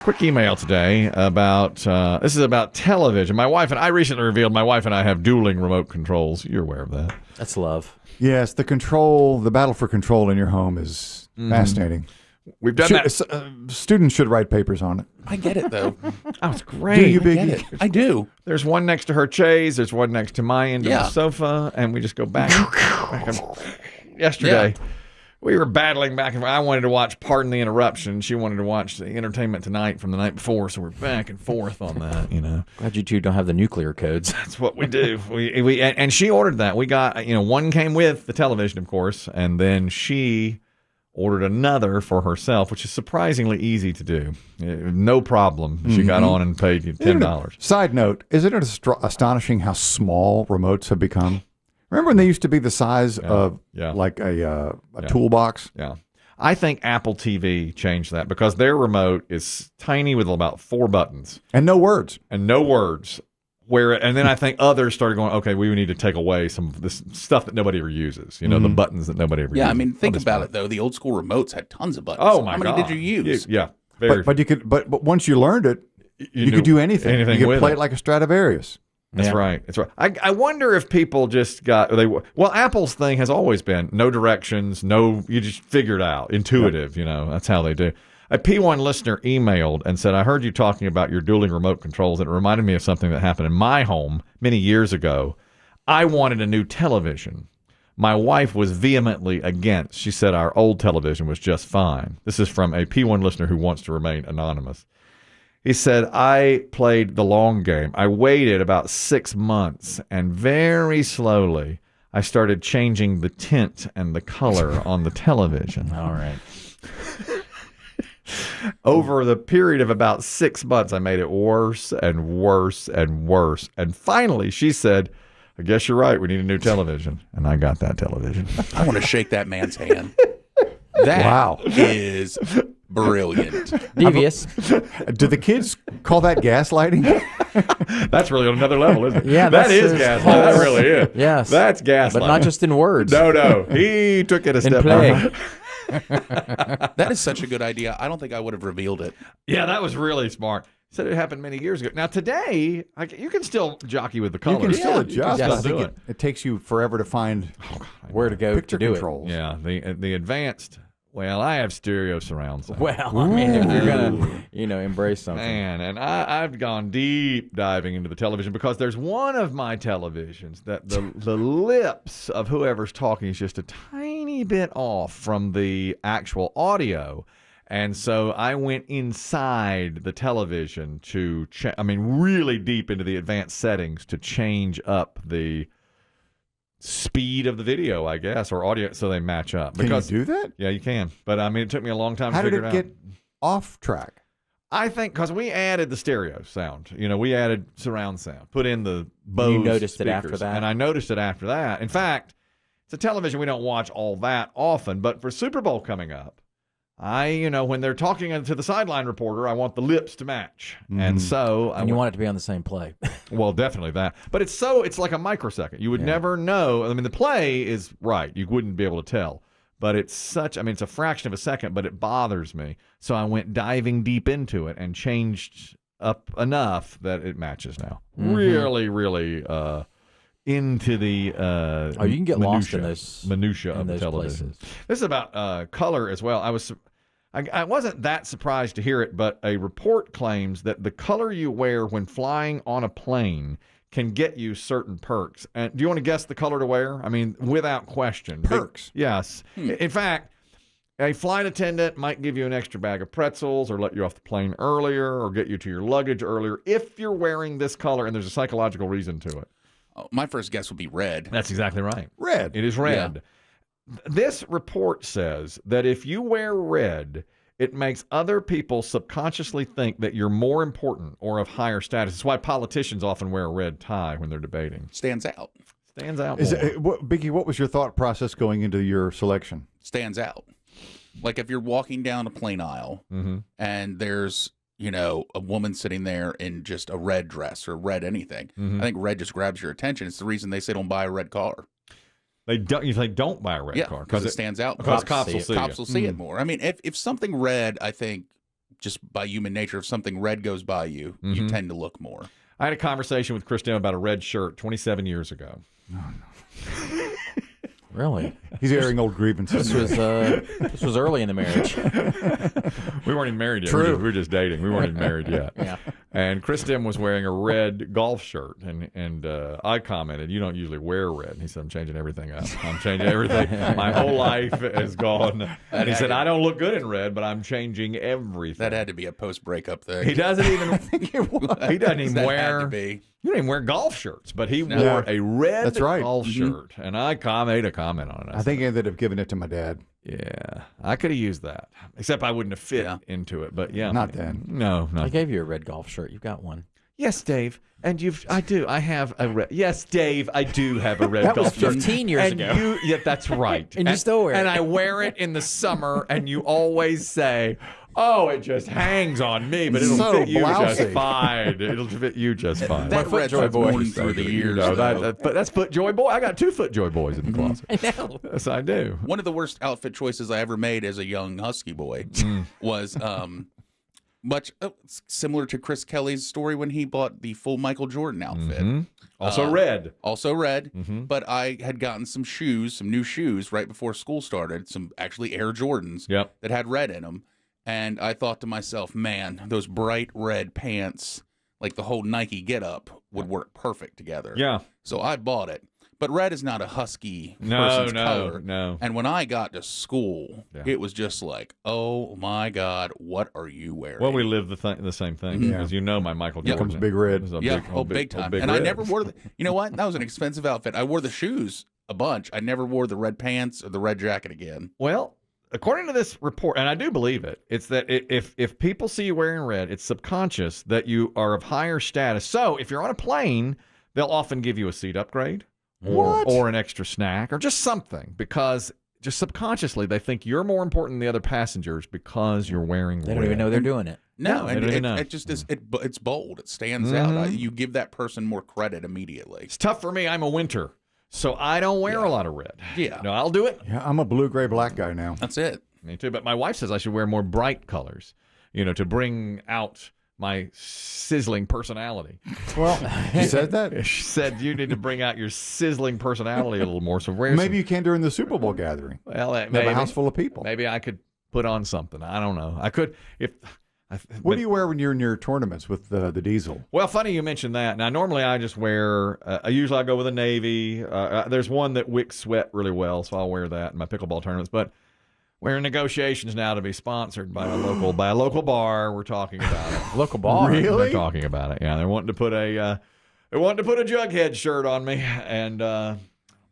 Quick email today about, this is about television. I recently revealed my wife and I have dueling remote controls. You're aware of that. That's love. Yes, the battle for control in your home is fascinating. We've done that. Students should write papers on it. I get it, though. Oh, it's great. Do you, I get Biggie? it. I do. There's one next to her chaise. There's one next to my end of the sofa, and we just go back and yesterday. We were battling back and forth. I wanted to watch Pardon the Interruption. She wanted to watch the Entertainment Tonight from the night before, so we're back and forth on that, you know. Glad you two don't have the nuclear codes. That's what we do. And she ordered that. We got, one came with the television, of course, and then she ordered another for herself, which is surprisingly easy to do. No problem. She got on and paid you $10. Side note, isn't it astonishing how small remotes have become? Remember when they used to be the size of like a toolbox? Yeah. I think Apple TV changed that because their remote is tiny with about 4 buttons. And no words. And then I think others started going, okay, we need to take away some of this stuff that nobody ever uses. The buttons that nobody ever uses. Yeah, I mean, think about it, though. The old school remotes had tons of buttons. Oh, my God. How many did you use? But once you learned it, you could do anything. You could play it like a Stradivarius. That's right. That's right. I wonder if people just Apple's thing has always been no directions, you just figure it out, intuitive, that's how they do. A P1 listener emailed and said, I heard you talking about your dueling remote controls, and it reminded me of something that happened in my home many years ago. I wanted a new television. My wife was vehemently against. She said our old television was just fine. This is from a P1 listener who wants to remain anonymous. He said, I played the long game. I waited about 6 months, and very slowly I started changing the tint and the color on the television. All right. Over the period of about 6 months, I made it worse and worse and worse. And finally, she said, I guess you're right. We need a new television. And I got that television. I want to shake that man's hand. That is brilliant. Devious. Do the kids call that gaslighting? That's really on another level, isn't it? Yeah, that is gaslighting. That really is. Yes. That's gaslighting. But not just in words. No. He took it a step play. That is such a good idea. I don't think I would have revealed it. Yeah, that was really smart. He said it happened many years ago. Now, today, you can still jockey with the colors. You can still adjust. Yes. I think it takes you forever to find Where to go picture to do controls. Yeah, the advanced. Well, I have stereo surround sound. Well, I mean, if you're gonna, embrace something. Man, and I've gone deep diving into the television because there's one of my televisions that the lips of whoever's talking is just a tiny bit off from the actual audio. And so I went inside the television to really deep into the advanced settings to change up the speed of the video, I guess, or audio, so they match up. Can you do that? Yeah, you can. But it took me a long time to figure it out. How did it get off track? I think because we added the stereo sound. We added surround sound, put in the Bose You noticed speakers, it after that? and I noticed it after that. In fact, it's a television we don't watch all that often, but for Super Bowl coming up, when they're talking to the sideline reporter, I want the lips to match. And so you want it to be on the same play. Well, definitely that. But it's like a microsecond. You would never know. I mean, the play is right. You wouldn't be able to tell. But it's it's a fraction of a second, but it bothers me. So I went diving deep into it and changed up enough that it matches now. Really, really into the You can get lost in those minutia of the television. Places. This is about color as well. I wasn't that surprised to hear it, but a report claims that the color you wear when flying on a plane can get you certain perks. And do you want to guess the color to wear? I mean, without question. Perks? Yes. In fact, a flight attendant might give you an extra bag of pretzels or let you off the plane earlier or get you to your luggage earlier if you're wearing this color, and there's a psychological reason to it. Oh, my first guess would be red. That's exactly right. Red. It is red. Yeah. This report says that if you wear red, it makes other people subconsciously think that you're more important or of higher status. That's why politicians often wear a red tie when they're debating. Stands out. Stands out. Biggie, what was your thought process going into your selection? Stands out. Like if you're walking down a plane aisle and there's, a woman sitting there in just a red dress or red anything. I think red just grabs your attention. It's the reason they say don't buy a red car. They don't buy a red car because it stands out. Because cops will see it. Cops will see it more. I mean, if something red, I think, just by human nature, if something red goes by you, you tend to look more. I had a conversation with Chris Demm about a red shirt 27 years ago. No. Really? He's airing old grievances. This was early in the marriage. We weren't even married yet. True. We were just dating. We weren't even married yet. Yeah. And Chris Demm was wearing a red golf shirt, and I commented, "You don't usually wear red." And he said, "I'm changing everything up. I'm changing everything. My whole life is gone." And he said, "I don't look good in red, but I'm changing everything." That had to be a post-breakup thing. He doesn't even. He doesn't even That wear. had to be. You don't even wear golf shirts, but he wore a red That's right. golf shirt, and I made a comment on it. I think I ended up giving it to my dad. Yeah, I could have used that, except I wouldn't have fit into it. But yeah, Not then. No, no. I gave you a red golf shirt. You've got one. Yes, Dave, and I have a red. Yes, Dave, I do have a red That was golf shirt. 15 years ago. Yeah, that's right. And you still wear it. And I wear it in the summer, and you always say, "Oh, it just hangs on me, but it'll So fit you blousy. just fine. It'll fit you just fine." That red Joy boy. worn through the years. No, though. but that's Foot Joy Boy. I got 2 Foot Joy Boys in the closet. I know. Yes, I do. One of the worst outfit choices I ever made as a young husky boy was much similar to Chris Kelly's story when he bought the full Michael Jordan outfit. Also red. Also red, but I had gotten some new shoes right before school started, some actually Air Jordans that had red in them. And I thought to myself, man, those bright red pants, like the whole Nike get-up, would work perfect together. Yeah. So I bought it. But red is not a husky person's color. No. And when I got to school, it was just like, oh my God, what are you wearing? Well, we live the same thing. Because you know my Michael Jordan. Comes big red. is a big time. big And I red. never wore you know what? That was an expensive outfit. I wore the shoes a bunch. I never wore the red pants or the red jacket again. Well, according to this report, and I do believe it, it's that if people see you wearing red, it's subconscious that you are of higher status. So if you're on a plane, they'll often give you a seat upgrade or an extra snack or just something because just subconsciously they think you're more important than the other passengers because you're wearing red. They don't even know they're doing it. No, they don't even know. it just is. It's bold. It stands out. You give that person more credit immediately. It's tough for me. I'm a winter, so I don't wear a lot of red. Yeah. No, I'll do it. Yeah, I'm a blue, gray, black guy now. That's it. Me too. But my wife says I should wear more bright colors, to bring out my sizzling personality. Well, you said that? She said you need to bring out your sizzling personality a little more. So wear Maybe you can during the Super Bowl gathering. Well, Have a house full of people. Maybe I could put on something. I don't know. I could if. What do you wear when you're in your tournaments with the diesel? Well, funny you mentioned that. Now, normally I just wear. Usually I go with a navy. There's one that wicks sweat really well, so I'll wear that in my pickleball tournaments. But we're in negotiations now to be sponsored by a local bar. We're talking about it. Local bar. Really? They're talking about it. Yeah, they're wanting to put a Jughead shirt on me, and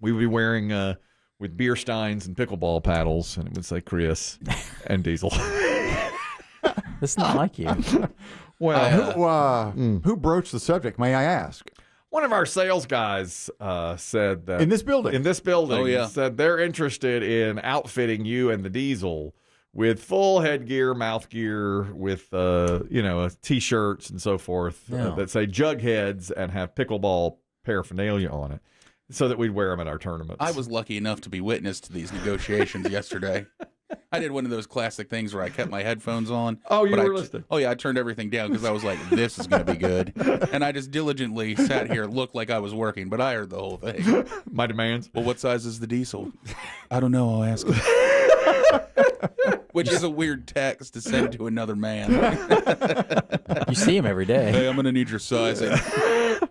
we would be wearing with beer steins and pickleball paddles, and it would say Chris and Diesel. It's not like you. Well, Who broached the subject, may I ask? one of our sales guys said that In this building? said they're interested in outfitting you and the Diesel with full headgear, mouth gear, with t-shirts and so forth that say Jugheads and have pickleball paraphernalia on it, so that we'd wear them at our tournaments. I was lucky enough to be witness to these negotiations yesterday. I did one of those classic things where I kept my headphones on. Oh, you were listening. Oh, yeah, I turned everything down because I was like, this is going to be good. And I just diligently sat here, looked like I was working, but I heard the whole thing. My demands. Well, what size is the Diesel? I don't know. I'll ask him. Which is a weird text to send to another man. You see him every day. Hey, I'm going to need your sizing.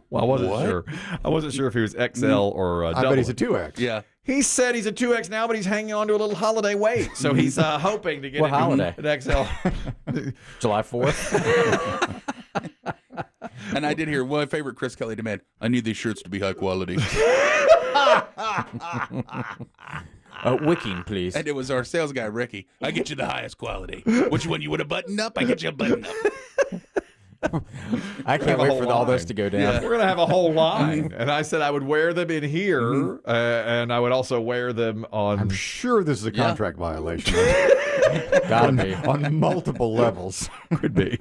Well, I wasn't sure. I wasn't sure if he was XL or I double. bet he's a 2X. Yeah. He said he's a 2X now, but he's hanging on to a little holiday weight. So he's hoping to get What holiday? an XL. July 4th. And I did hear my favorite Chris Kelly demand, I need these shirts to be high quality. Wicking, please. And it was our sales guy, Ricky. I get you the highest quality. Which one you want a button up? I get you a button up. I can't wait for all this to go down. Yeah. We're going to have a whole line. And I said I would wear them in here, and I would also wear them on... I'm sure this is a contract violation. Gotta be. On multiple levels. Could be.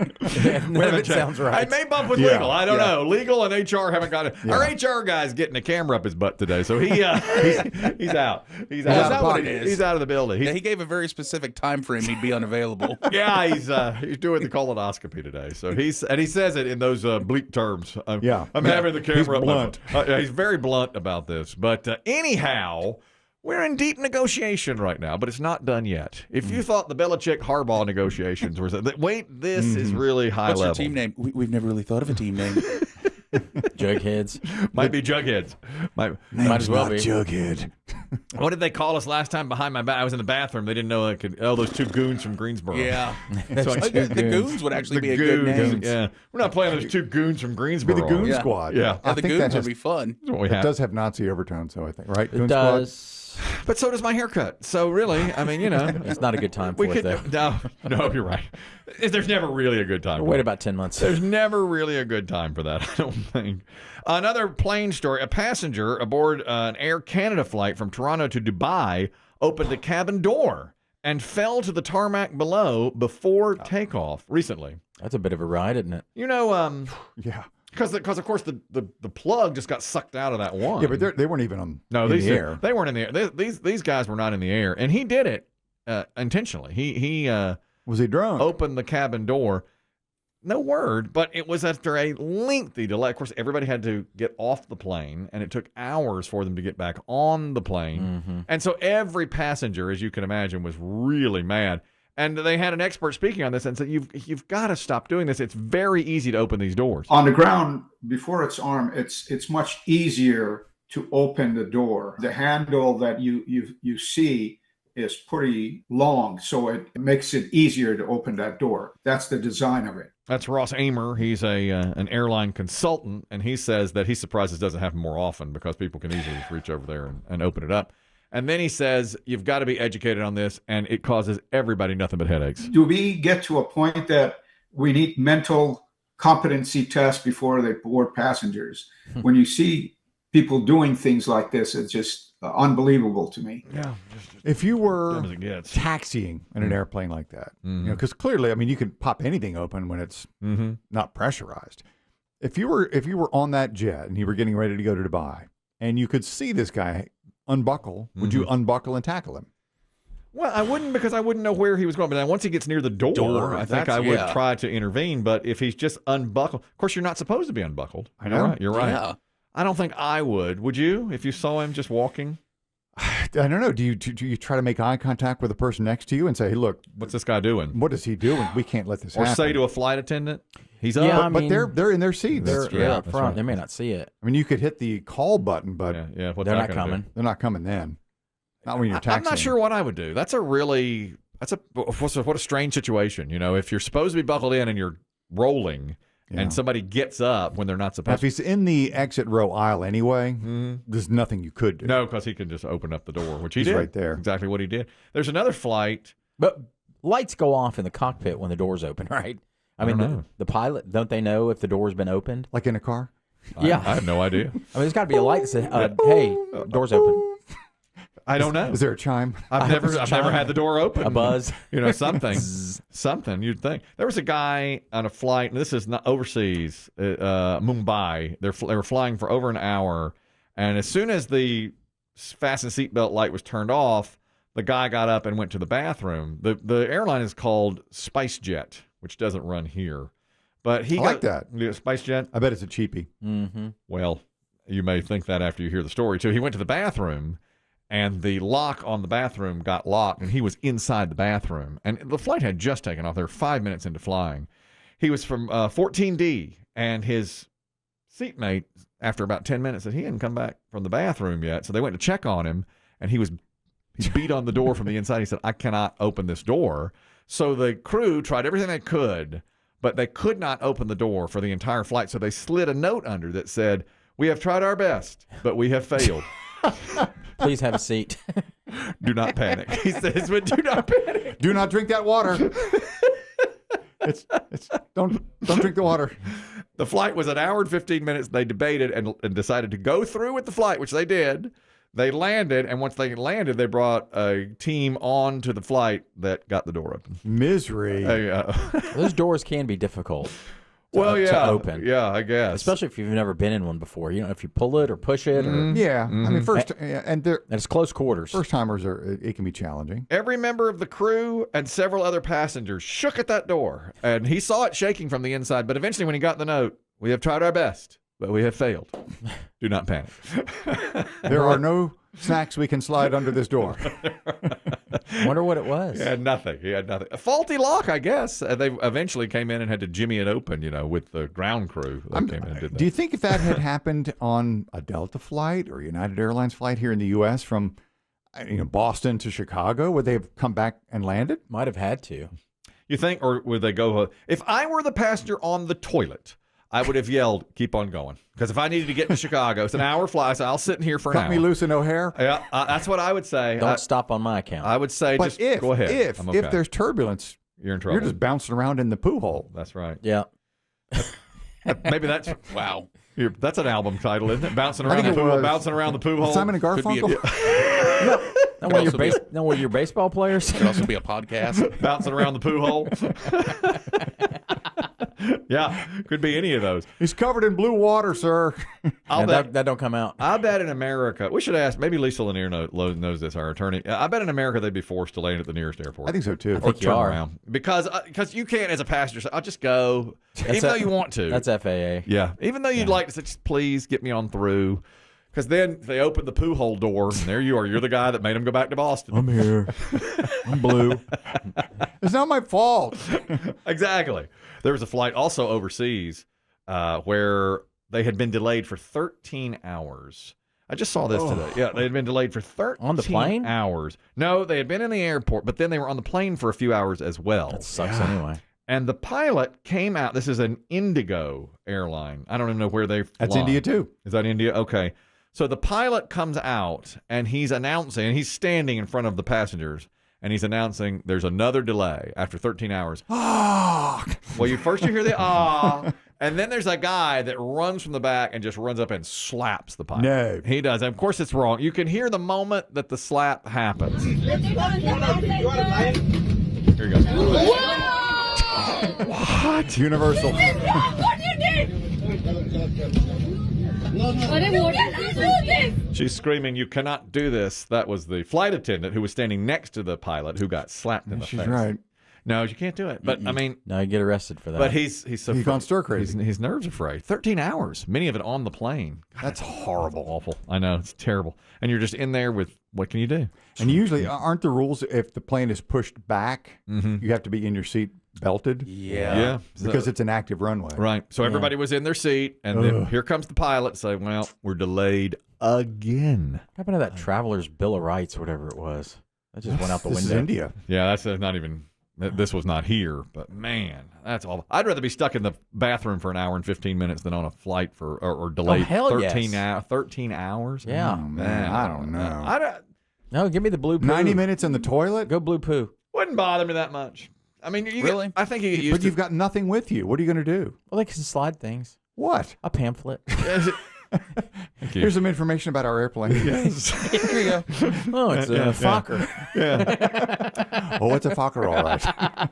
None of it sounds right. I may bump with Yeah. legal. I don't know. Legal and HR haven't got it. Our HR guy's getting a camera up his butt today, so he's out. He's out. Is that what it is? He's out of the building. Yeah, he gave a very specific time frame he'd be unavailable. Yeah, he's doing the colonoscopy today. So he says it in those bleak terms. I'm having the camera He's up. blunt. He's very blunt about this. But anyhow, we're in deep negotiation right now, but it's not done yet. If you thought the Belichick-Harbaugh negotiations were, wait, this is really high What's level. your team name? We've never really thought of a team name. Jugheads. Might be Jugheads. Might as well be. Jughead. What did they call us last time behind my back? I was in the bathroom. They didn't know I could. Oh, those two goons from Greensboro. Yeah. So I- The Goons would actually be a goons, good name. Yeah, we're not playing those two goons from Be Greensboro. the Goon Yeah. Squad. Yeah. Yeah, I the think Goons that would be fun. That's what we it have. does have Nazi overtones, though, I think. Right? Goon It Squad? does. But so does my haircut. So really, I mean, you know, It's not a good time for we it, though. could. No, you're right. There's never really a good time. Wait about 10 months. There's never really a good time for that, I don't think. Another plane story. A passenger aboard an Air Canada flight from Toronto to Dubai opened the cabin door and fell to the tarmac below before takeoff recently. That's a bit of a ride, isn't it? You know, Yeah. because of course the plug just got sucked out of that one. Yeah, but they weren't even in these the air. They weren't in the air. These guys were not in the air, and he did it intentionally. He Was he drunk? opened the cabin door. No word, but it was after a lengthy delay. Of course, everybody had to get off the plane, and it took hours for them to get back on the plane. And so every passenger, as you can imagine, was really mad. And they had an expert speaking on this and said, you've got to stop doing this. It's very easy to open these doors. On the ground, before it's armed, it's much easier to open the door. The handle that you see is pretty long, so it makes it easier to open that door. That's the design of it. That's Ross Amer. He's an airline consultant, and he says that he's surprised this doesn't happen more often because people can easily just reach over there and open it up. And then he says, you've got to be educated on this, and it causes everybody nothing but headaches. Do we get to a point that we need mental competency tests before they board passengers? When you see people doing things like this, it's just unbelievable to me. Yeah. If you were Dumb as it gets. taxiing in an airplane like that, you know, because clearly, I mean, you can pop anything open when it's not pressurized. If you were on that jet and you were getting ready to go to Dubai, and you could see this guy unbuckle, would you unbuckle and tackle him? Well, I wouldn't, because I wouldn't know where he was going. But then once he gets near the door, I think I would try to intervene. But if he's just unbuckled, of course, you're not supposed to be unbuckled. I know. You're right. Yeah. I don't think I would. Would you, if you saw him just walking? I don't know. Do you try to make eye contact with the person next to you and say, "Hey, look, What's this guy doing? what is he doing? We can't let this Or happen." say to a flight attendant, he's up. Yeah, I but mean, they're in their seats. They're true. up That's front. right. They may not see it. I mean, you could hit the call button, but Yeah. What's They're that not gonna do? coming. they're not coming then. Not when you're taxiing. I'm not sure what I would do. What a strange situation. You know, if you're supposed to be buckled in and you're rolling, and somebody gets up when they're not Now, supposed if he's in the exit row aisle anyway, there's nothing you could do. No, because he can just open up the door, which he He's did. right there. Exactly what he did. There's another flight. But lights go off in the cockpit when the door's open, right? I mean, don't know. the pilot, don't they know if the door's been opened? Like in a car. Yeah. I have no idea. I mean, there's got to be a light that says, hey, door's open. I don't know. Is there a chime? I've never had the door open. A buzz. You know, something you'd think. There was a guy on a flight, and this is not overseas, Mumbai. They were flying for over an hour, and as soon as the fasten seatbelt light was turned off, the guy got up and went to the bathroom. The airline is called SpiceJet, which doesn't run here, but he I like that. SpiceJet. I bet it's a cheapie. Mm-hmm. Well, you may think that after you hear the story too. He went to the bathroom, and the lock on the bathroom got locked, and he was inside the bathroom. And the flight had just taken off. They were 5 minutes into flying. He was from 14D, and his seatmate, after about 10 minutes, said he hadn't come back from the bathroom yet. So they went to check on him, and he beat on the door from the inside. He said, I cannot open this door. So the crew tried everything they could, but they could not open the door for the entire flight. So they slid a note under that said, we have tried our best, but we have failed. Please have a seat. Do not panic. He says, but do not panic. Do not drink that water. Don't drink the water. The flight was an hour and 15 minutes. They debated and decided to go through with the flight, which they did. They landed, and once they landed, they brought a team on to the flight that got the door open. Misery. Those doors can be difficult. To open. Yeah, I guess. Especially if you've never been in one before. You know, if you pull it or push it, or Yeah. I mean, and it's close quarters. first timers it can be challenging. Every member of the crew and several other passengers shook at that door, and he saw it shaking from the inside. But eventually, when he got the note, we have tried our best, but we have failed. Do not panic. There are no snacks we can slide under this door. Wonder what it was. He had nothing. A faulty lock, I guess. They eventually came in and had to jimmy it open, with the ground crew. That came in and did that. Do you think if that had happened on a Delta flight or United Airlines flight here in the U.S. from Boston to Chicago, would they have come back and landed? Might have had to. You think, or would they go? If I were the passenger on the toilet, I would have yelled, "Keep on going," because if I needed to get to Chicago, it's an hour flight, so I'll sit in here for an hour. Cut me loose in O'Hare. Yeah, that's what I would say. Don't stop on my account. I would say, But just go ahead. If there's turbulence, you're in trouble. you're just bouncing around in the poo hole. That's right. Yeah. Maybe that's Wow. that's an album title, isn't it? Bouncing I around think the it poo hole, was. bouncing around the poo hole. Simon and Could be Garfunkel. Not one of your baseball players. Could also be a podcast. Bouncing around the poo hole. Yeah, could be any of those. He's covered in blue water, sir. I'll bet. That don't come out. I bet in America, we should ask, maybe Lisa Lanier knows this, our attorney. I bet in America they'd be forced to land at the nearest airport. I think so too. Or think you turn are. around. Because you can't, as a passenger, say, I'll just go, even though you want to. That's FAA. Yeah, even though you'd like to say, just please get me on through. Because then they open the poo hole door, and there you are. You're the guy that made them go back to Boston. I'm here. I'm blue. It's not my fault. Exactly. There was a flight also overseas where they had been delayed for 13 hours. I just saw this today. Yeah, they had been delayed for 13 On the plane? hours. No, they had been in the airport, but then they were on the plane for a few hours as well. That sucks anyway. And the pilot came out. This is an Indigo airline. I don't even know where they've That's flown. India too. Is that India? Okay. So the pilot comes out and he's announcing, and he's standing in front of the passengers, and he's announcing there's another delay after 13 hours. Ah. Well, you hear the ah, and then there's a guy that runs from the back and just runs up and slaps the pilot. No. He does. And of course, it's wrong. You can hear the moment that the slap happens. Here you go. What? Universal. What you did? She's screaming, "You cannot do this." That was the flight attendant who was standing next to the pilot who got slapped in the She's face. right. No, you can't do it. But I mean, No, you get arrested for that. but he's so He's gone stir crazy. His nerves are frayed. 13 hours, many of it on the plane. God, That's horrible. awful. I know, it's terrible. And you're just in there with, what can you do? And usually, aren't the rules if the plane is pushed back, you have to be in your seat belted? Yeah. Because it's an active runway. Right. So everybody was in their seat, and then here comes the pilot saying, "Well, we're delayed again." What happened to that traveler's Bill of Rights, whatever it was? That just went out the This is window. India. Yeah, that's not even. This was not here, but man, that's awful. I'd rather be stuck in the bathroom for an hour and 15 minutes than on a flight for or delayed hell 13 yes. 13 hours. Yeah. Oh, man, I don't know. I don't, No, give me the blue poo. 90 minutes in the toilet? Go blue poo. wouldn't bother me that much. I mean, you Really? I think you get used But you've got nothing with you. What are you going to do? Well, they can slide things. What? A pamphlet. Thank you. Here's some information about our airplane. Yes. Here you go. Oh, it's a Fokker. Oh, it's a Fokker, all right.